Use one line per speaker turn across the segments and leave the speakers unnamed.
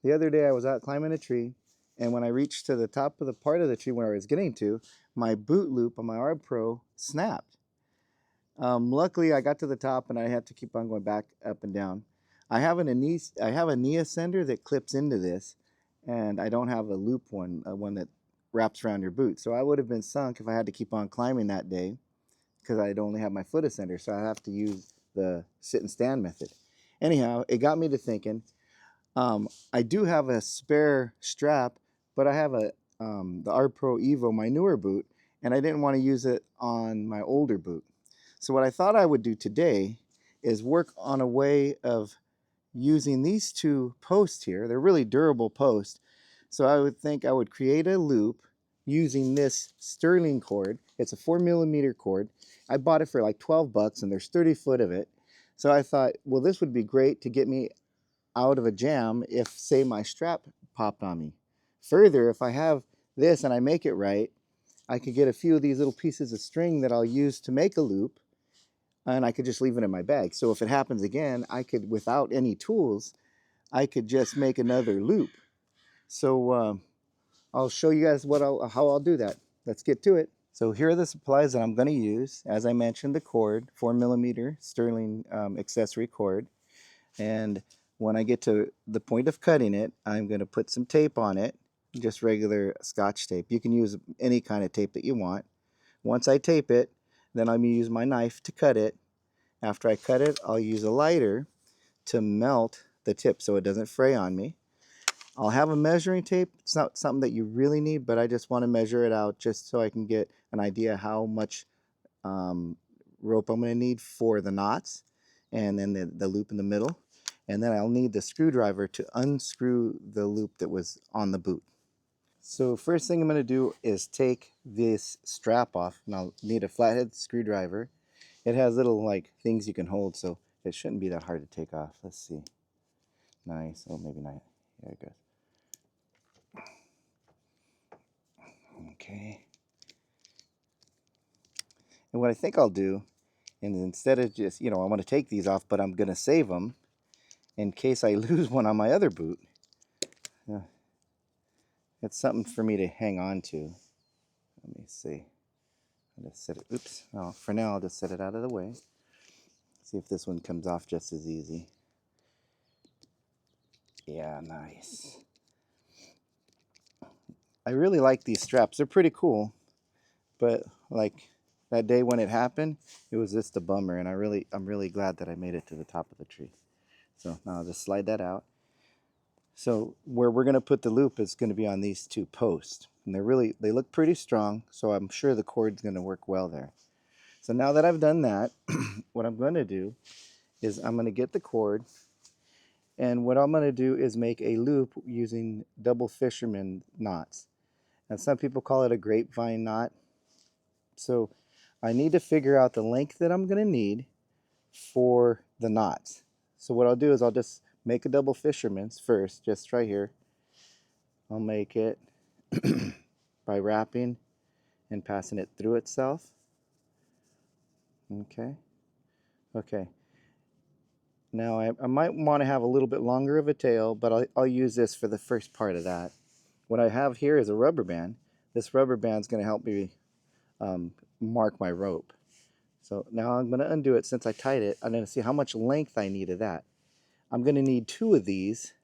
The other day I was out climbing a tree, and when I reached to the top of the part of the tree where I was getting to, my boot loop on my ARBPRO snapped. Luckily, I got to the top and I had to keep on going back up and down. I have a knee ascender that clips into this, and I don't have a loop one that wraps around your boot. So I would have been sunk if I had to keep on climbing that day because I'd only have my foot ascender. So I have to use the sit and stand method. Anyhow, it got me to thinking. I do have a spare strap, but I have the ARBPRO Evo, my newer boot, and I didn't want to use it on my older boot. So what I thought I would do today is work on a way of using these two posts here. They're really durable posts. So I would think I would create a loop using this sterling cord. It's a 4mm cord. I bought it for like 12 bucks and there's 30 foot of it. So I thought, well, this would be great to get me out of a jam if, say, my strap popped on me. Further, if I have this and I make it right, I could get a few of these little pieces of string that I'll use to make a loop, and I could just leave it in my bag. So if it happens again, I could, without any tools, I could just make another loop. So I'll show you guys how I'll do that. Let's get to it. So here are the supplies that I'm going to use. As I mentioned, the cord, 4mm sterling accessory cord. And when I get to the point of cutting it, I'm going to put some tape on it, just regular Scotch tape. You can use any kind of tape that you want. Once I tape it, then I'm going to use my knife to cut it. After I cut it, I'll use a lighter to melt the tip so it doesn't fray on me. I'll have a measuring tape. It's not something that you really need, but I just want to measure it out just so I can get an idea how much rope I'm going to need for the knots, and then the loop in the middle. And then I'll need the screwdriver to unscrew the loop that was on the boot. So first thing I'm going to do is take this strap off, and I'll need a flathead screwdriver. It has little like things you can hold, so it shouldn't be that hard to take off. Let's see. Nice. Oh, maybe not. There it goes. Okay. And what I think I'll do, and instead of just, I want to take these off, but I'm going to save them in case I lose one on my other boot. It's something for me to hang on to. Let me see. I'll just set it, oops. Oh, for now, I'll just set it out of the way. See if this one comes off just as easy. Yeah, nice. I really like these straps. They're pretty cool, but like that day when it happened, it was just a bummer, and I'm really glad that I made it to the top of the tree. So now I'll just slide that out. So where we're going to put the loop is going to be on these two posts, and they look pretty strong, so I'm sure the cord's going to work well there. So now that I've done that, what I'm going to do is I'm going to get the cord, and what I'm going to do is make a loop using double fisherman knots. And some people call it a grapevine knot. So I need to figure out the length that I'm going to need for the knots. So what I'll do is I'll just make a double fisherman's first, just right here. I'll make it by wrapping and passing it through itself. Okay. Okay. Now I might want to have a little bit longer of a tail, but I'll use this for the first part of that. What I have here is a rubber band. This rubber band is going to help me mark my rope. So now I'm going to undo it. Since I tied it, I'm going to see how much length I need of that. I'm going to need 2 of these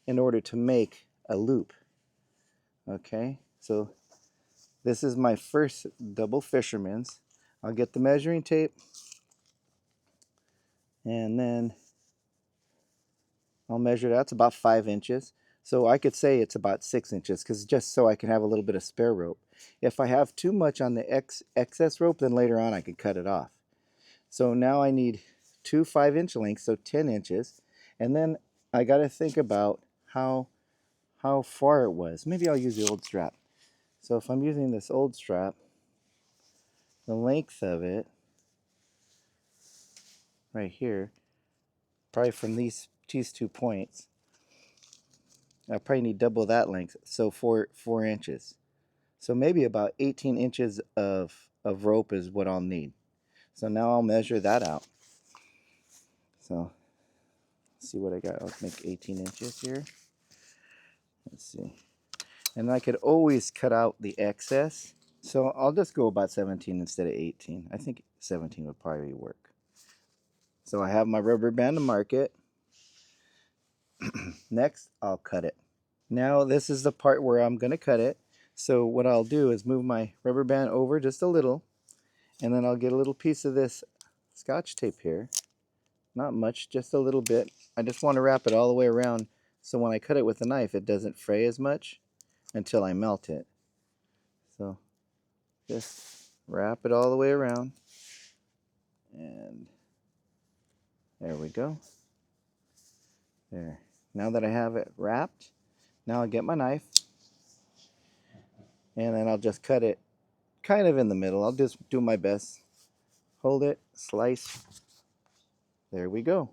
in order to make a loop. Okay, so this is my first double fisherman's. I'll get the measuring tape, and then I'll measure that. It's about 5 inches. So I could say it's about 6 inches, because just so I can have a little bit of spare rope. If I have too much on the excess rope, then later on I could cut it off. So now I need 2 5-inch lengths, so 10 inches. And then I got to think about how far it was. Maybe I'll use the old strap. So if I'm using this old strap, the length of it right here, probably from these 2 points, I probably need double that length, so 4 inches. So maybe about 18 inches of rope is what I'll need. So now I'll measure that out. So let's see what I got. I'll make 18 inches here. Let's see. And I could always cut out the excess. So I'll just go about 17 instead of 18. I think 17 would probably work. So I have my rubber band to mark it. Next, I'll cut it. Now this is the part where I'm going to cut it. So what I'll do is move my rubber band over just a little, and then I'll get a little piece of this Scotch tape here. Not much, just a little bit. I just want to wrap it all the way around so when I cut it with a knife it doesn't fray as much until I melt it. So just wrap it all the way around, and there we go. There. Now that I have it wrapped, now I'll get my knife, and then I'll just cut it kind of in the middle. I'll just do my best. Hold it, slice. There we go.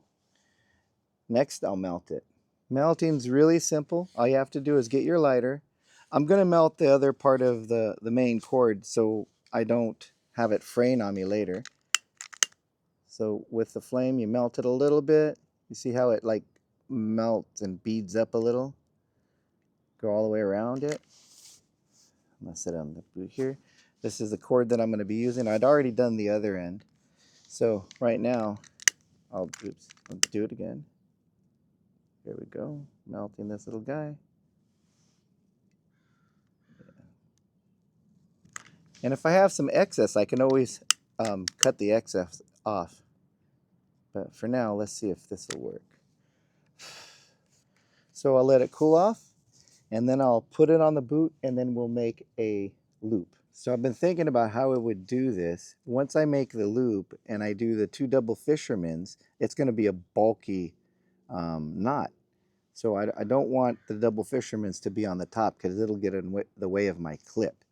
Next, I'll melt it. Melting's really simple. All you have to do is get your lighter. I'm going to melt the other part of the main cord so I don't have it fraying on me later. So with the flame, you melt it a little bit. You see how it like melts and beads up a little? Go all the way around it. I'm going to set it on the boot here. This is the cord that I'm going to be using. I'd already done the other end. So right now, I'll do it again. Here we go, melting this little guy. And if I have some excess, I can always cut the excess off. But for now, let's see if this will work. So I'll let it cool off, and then I'll put it on the boot, and then we'll make a loop. So I've been thinking about how it would do this. Once I make the loop and I do the 2 double fishermans, it's going to be a bulky knot. So I don't want the double fishermans to be on the top because it'll get in the way of my clip.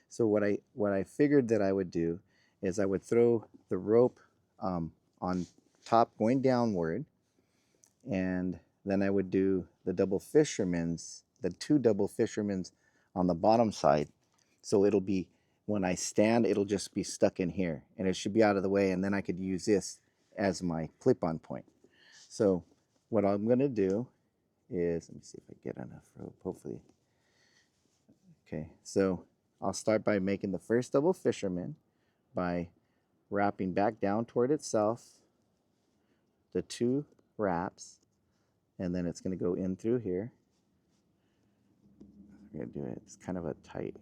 So what I figured that I would do is I would throw the rope on top going downward, and then I would do the double fishermans, the 2 double fishermans on the bottom side. So it'll be, when I stand, it'll just be stuck in here, and it should be out of the way, and then I could use this as my clip-on point. So what I'm going to do is, let me see if I get enough rope, hopefully. Okay, so I'll start by making the first double fisherman by wrapping back down toward itself, the 2 wraps, and then it's going to go in through here. I'm going to do it, it's kind of a tight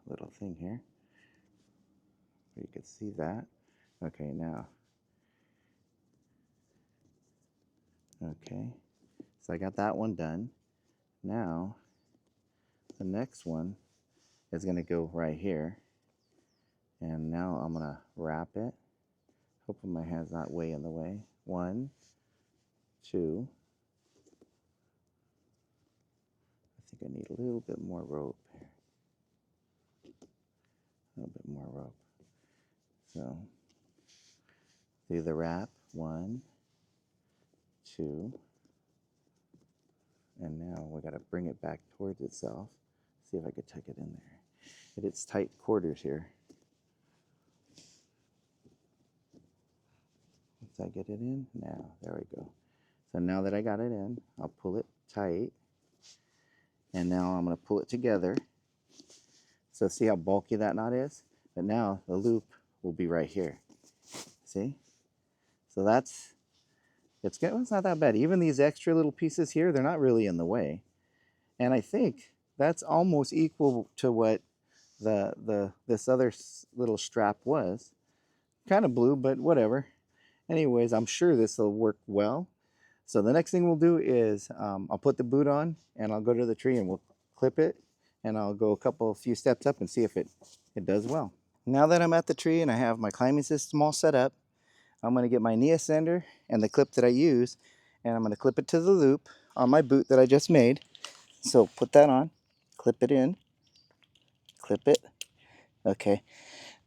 little thing here. You can see that. Okay, now. Okay. So I got that one done. Now, the next one is going to go right here. And now I'm going to wrap it. Hoping my hand's not way in the way. 1, 2. I think I need a little bit more rope here. A little bit more rope. So, do the wrap. 1, 2. And now we got to bring it back towards itself. See if I could tuck it in there. It's tight quarters here. Once I get it in, now, there we go. So now that I got it in, I'll pull it tight. And now I'm going to pull it together. So see how bulky that knot is? But now the loop will be right here. See? So it's not that bad. Even these extra little pieces here, they're not really in the way. And I think that's almost equal to what this other little strap was. Kind of blue, but whatever. Anyways, I'm sure this will work well. So the next thing we'll do is I'll put the boot on, and I'll go to the tree and we'll clip it, and I'll go a few steps up and see if it does well. Now that I'm at the tree and I have my climbing system all set up, I'm going to get my knee ascender and the clip that I use, and I'm going to clip it to the loop on my boot that I just made. So put that on, clip it in, clip it. Okay,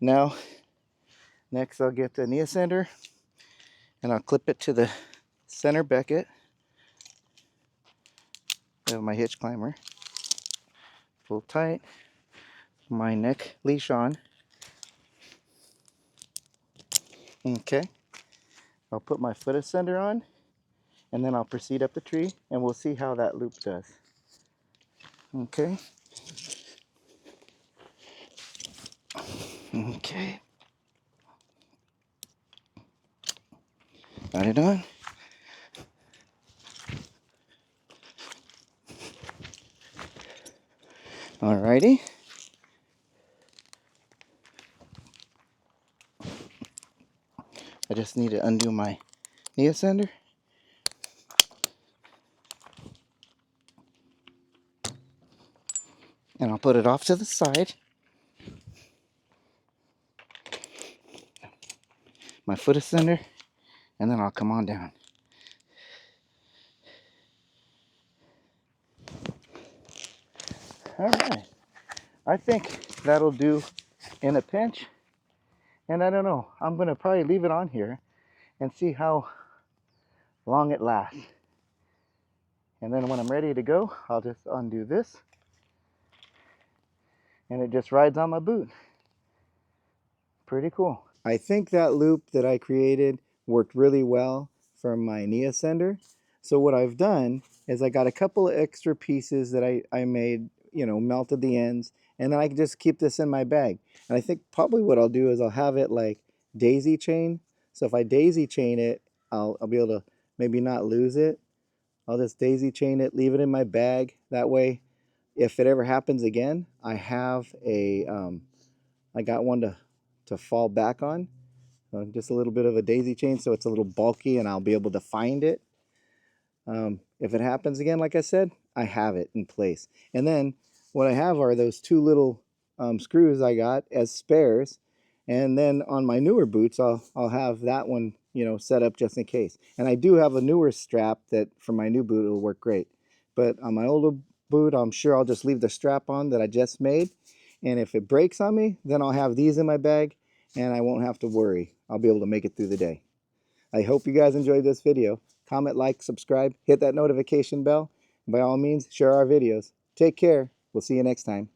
now next I'll get the knee ascender and I'll clip it to the center becket of my hitch climber. Pull tight, my neck leash on. Okay, I'll put my foot ascender on, and then I'll proceed up the tree and we'll see how that loop does. Okay. Okay. Got it on. Alrighty. I just need to undo my knee ascender. And I'll put it off to the side. My foot ascender. And then I'll come on down. Alright. I think that'll do in a pinch. And I don't know. I'm going to probably leave it on here and see how long it lasts. And then when I'm ready to go, I'll just undo this. And it just rides on my boot. Pretty cool. I think that loop that I created worked really well for my knee ascender. So what I've done is I got a couple of extra pieces that I made, you know, melted the ends, and then I can just keep this in my bag. And I think probably what I'll do is I'll have it like daisy chain. So if I daisy chain it, I'll be able to maybe not lose it. I'll just daisy chain it, leave it in my bag. That way, if it ever happens again, I have a, I got one to fall back on. Just a little bit of a daisy chain so it's a little bulky and I'll be able to find it. If it happens again, like I said, I have it in place. And then what I have are those two little screws I got as spares. And then on my newer boots, I'll have that one, you know, set up just in case. And I do have a newer strap that for my new boot will work great. But on my older boot, I'm sure I'll just leave the strap on that I just made. And if it breaks on me, then I'll have these in my bag and I won't have to worry. I'll be able to make it through the day. I hope you guys enjoyed this video. Comment, like, subscribe, hit that notification bell. By all means, share our videos. Take care. We'll see you next time.